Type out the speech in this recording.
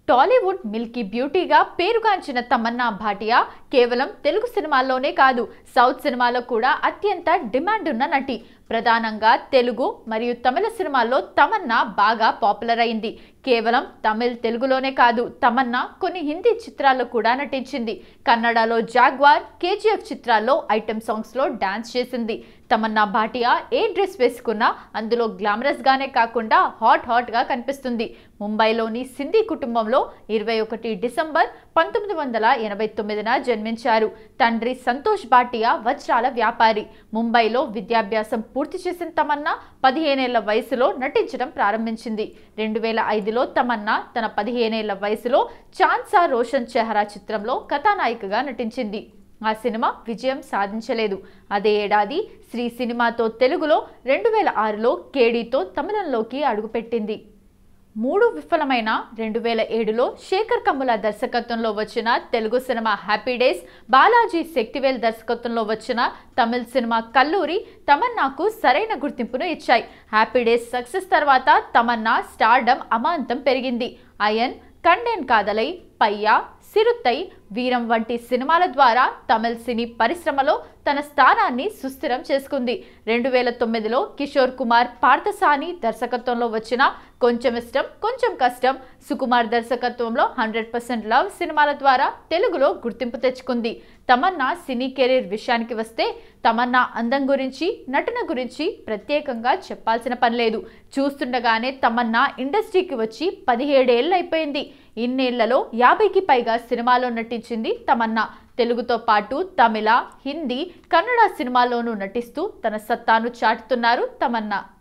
Tollywood Milky బ్యూటీగా పేరుగాంచిన తమన్నా భాటియా కేవలం తెలుగు సినిమాల్లోనే కాదు, సౌత్ సినిమాలో కూడా అత్యంత డిమాండ్ ఉన్న నటి. ప్రధానంగా తెలుగు మరియు తమిళ సినిమాల్లో తమన్నా బాగా పాపులర్ అయింది. కేవలం తెలుగులోనే కాదు, తమన్నా కొన్ని హిందీ చిత్రాల్లో కూడా నటించింది. కన్నడలో జాగ్వార్, కేజీఎఫ్ చిత్రాల్లో ఐటెం సాంగ్స్ లో డాన్స్ చేసింది. తమన్నా భాటియా ఏ డ్రెస్ వేసుకున్నా అందులో గ్లామరస్ గానే కాకుండా హాట్ గా కనిపిస్తుంది. ముంబైలోని సింధీ కుటుంబంలో 21 డిసెంబర్ 1989న జన్మించారు. తండ్రి సంతోష్ భాటియా వజ్రాల వ్యాపారి. ముంబైలో విద్యాభ్యాసం పూర్తి చేసిన తమన్నా 15 ఏళ్ల వయసులో నటించడం ప్రారంభించింది. 2005లో తమన్నా తన 15 ఏళ్ల వయసులో చాంద్ సా రోషన్ చెహరా చిత్రంలో కథానాయికగా నటించింది. ఆ సినిమా విజయం సాధించలేదు. అదే ఏడాది శ్రీ సినిమాతో తెలుగులో, 2006లో కేడీతో తమిళంలోకి అడుగుపెట్టింది. 3 విఫలమైన 2007లో శేఖర్ కమ్ముల దర్శకత్వంలో వచ్చిన Telugu cinema happy days, Balaji Sakthivel దర్శకత్వంలో వచ్చిన తమిళ సినిమా కల్లూరి తమన్నాకు సరైన గుర్తింపును ఇచ్చాయి. హ్యాపీ డేస్ సక్సెస్ తర్వాత తమన్నా స్టార్డమ్ అమాంతం పెరిగింది. అయన్, కండేన్ కాదలై, పయ్యా, సిరుత్తై, వీరం వంటి సినిమాల ద్వారా తమిళ సినీ పరిశ్రమలో తన స్థానాన్ని సుస్థిరం చేసుకుంది. 2009లో కిషోర్ కుమార్, పార్థసాని దర్శకత్వంలో వచ్చిన కొంచెం ఇష్టం కొంచెం కష్టం, సుకుమార్ దర్శకత్వంలో 100% లవ్ సినిమాల ద్వారా తెలుగులో గుర్తింపు తెచ్చుకుంది. తమన్నా సినీ కెరీర్ విషయానికి వస్తే తమన్నా అందం గురించి, నటన గురించి ప్రత్యేకంగా చెప్పాల్సిన పని లేదు. చూస్తుండగానే తమన్నా ఇండస్ట్రీకి వచ్చి 17 ఏళ్ళు అయిపోయింది. ఇన్నేళ్లలో 50కి పైగా సినిమాలో నటించింది తమన్నా. తెలుగుతో పాటు తమిళ, హిందీ, కన్నడ సినిమాల్లోనూ నటిస్తూ తన సత్తాను చాటుతున్నారు తమన్నా.